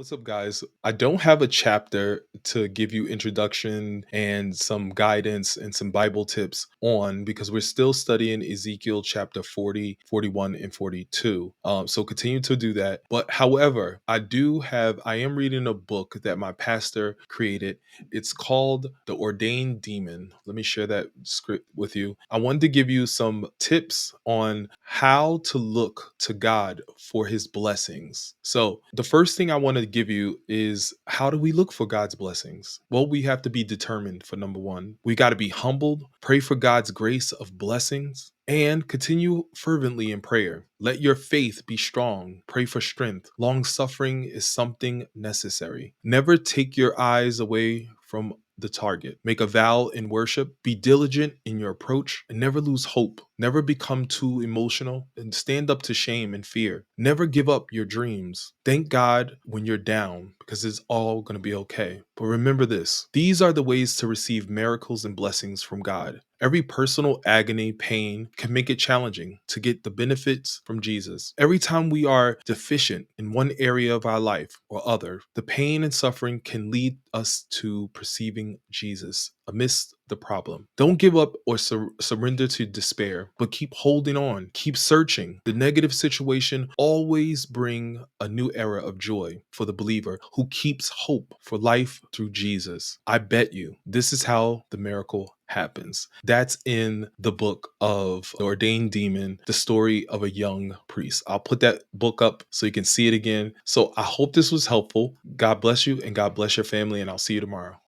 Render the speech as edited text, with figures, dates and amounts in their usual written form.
What's up, guys? I don't have a chapter to give you introduction and some guidance and some Bible tips on because we're still studying Ezekiel chapter 40, 41, and 42. So continue to do that. But however, I am reading a book that my pastor created. It's called The Ordained Demon. Let me share that script with you. I wanted to give you some tips on how to look to God for his blessings. So, the first thing I want to give you is how do we look for God's blessings? Well, we have to be determined for number one. We got to be humbled, pray for God's grace of blessings, and continue fervently in prayer. Let your faith be strong. Pray for strength. Long suffering is something necessary. Never take your eyes away from the target. Make a vow in worship. Be diligent in your approach and never lose hope. Never become too emotional and stand up to shame and fear. Never give up your dreams. Thank God when you're down because it's all going to be okay. But remember this, these are the ways to receive miracles and blessings from God. Every personal agony, pain can make it challenging to get the benefits from Jesus. Every time we are deficient in one area of our life or other, the pain and suffering can lead us to perceiving Jesus amidst the problem. Don't give up or surrender to despair, but keep holding on, keep searching. The negative situation always bring a new era of joy for the believer who keeps hope for life through Jesus. I bet you this is how the miracle happens. That's in the book of The Ordained Demon, the story of a young priest. I'll put that book up so you can see it again. So I hope this was helpful. God bless you and God bless your family, and I'll see you tomorrow.